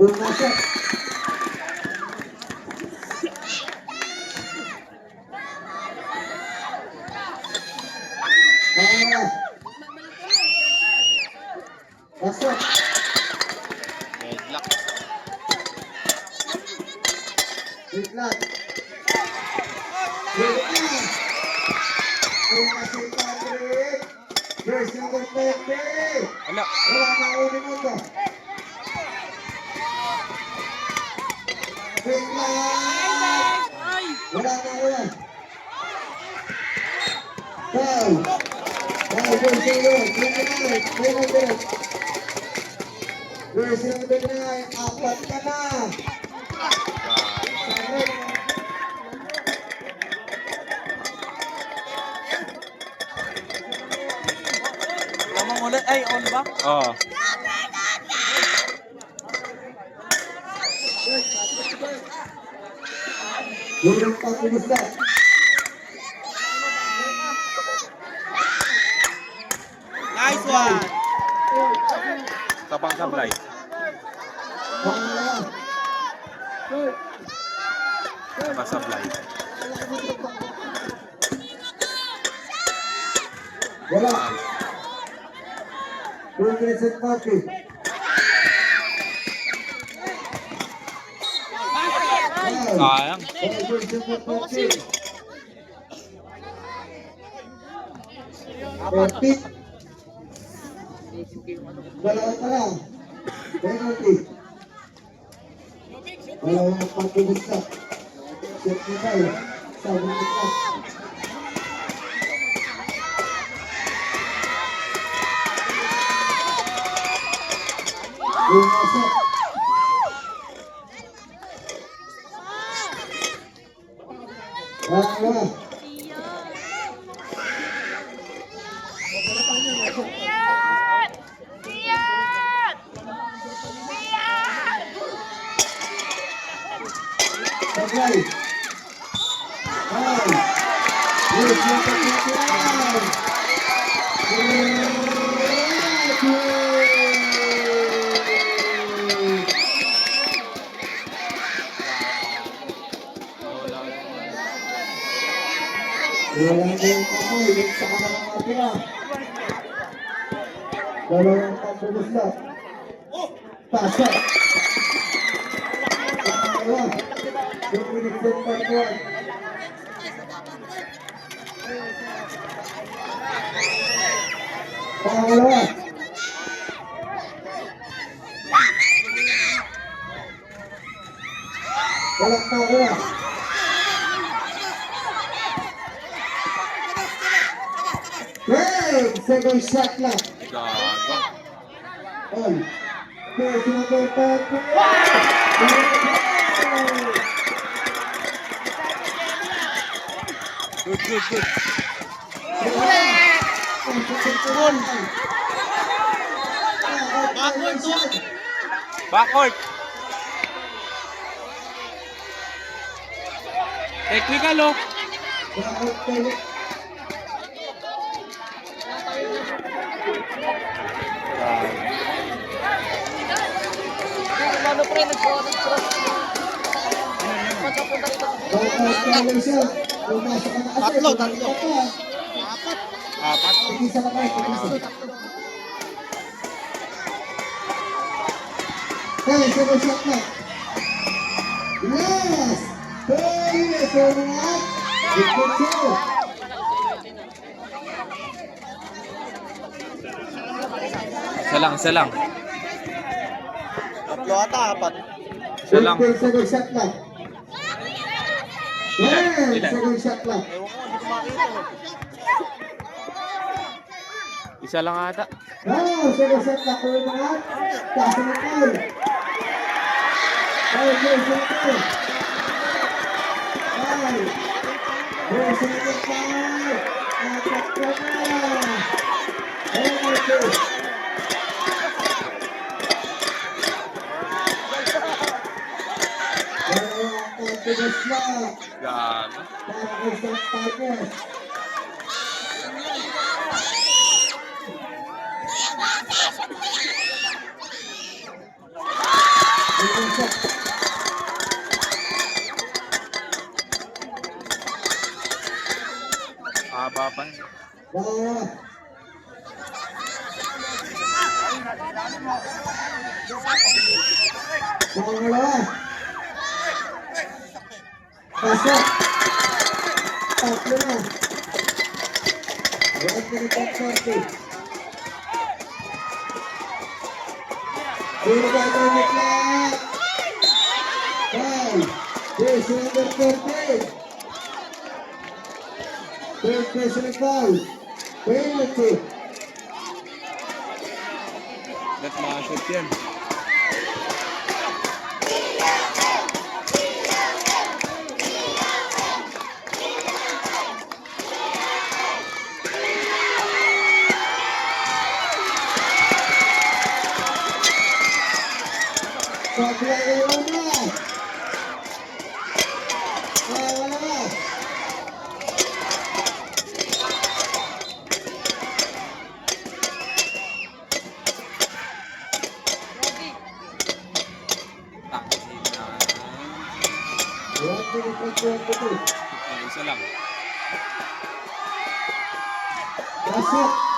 Pumasok. Pasok. Headlock. Headlock. Headlock. Pumasok Patrick. Jersey number 20. Ala. Wala na ulit ito. Headlock. Wala na ulit. Foul. Foul, jersey number 29. Jersey number 9. Apat ka na. Lamang ulit. Ay, on ba? Oo. Yung pag-ubus na. Nice one. Tapang sablay. Pangalawa. Tapang sablay. Wala. 2 minutes and 40. Sayang. Penalty. Dalawa pa lang. Penalty. Dalawang pag-ubus na. Set na tayo. Sabi na. Bumasok. Pangalawa. Sablay. Foul. Yes, number 29. Wala na yung kamoy, yung sa kanalang matira. Dalawang pag-ubus na. Pasok. Pangalawa. 2 minutes and 41. Pangalawa. Walang pangalawa. Hey! Second shot lang. Gago. All. Jersey number 30. Good, good, good. Backward. Technical, oh. Ano pre, nag-cross. Magkapunta rito. Tatlo. Apat. Isa ka pa. Hey, second shot na. Yes! Hey, so mga. Good show. Isa lang. Tatlo ata, apat. Isa lang. Second shot na. Yes, Ilan? second shot na. Ewan ko, hindi ko makita. Isa lang ata. Oh, second shot na. Kung mga. Taas na tayo. Hey, Jersey number 5. Jersey number 5. Apat ka na. Penalty. matigas na. Gago. Para kay St. Tigers. Second shot. Haba pa yun. Dalawa. Pangalawa. Pasok. Tatlo na. 1 minute and 30. Binigay ko yung clock. 5. Jersey number 13. Third personal foul. Penalty. Let makashoot yan. Paglayo na. Wala. Tangin na. 1 minute and 22. Isa lang. Pasok.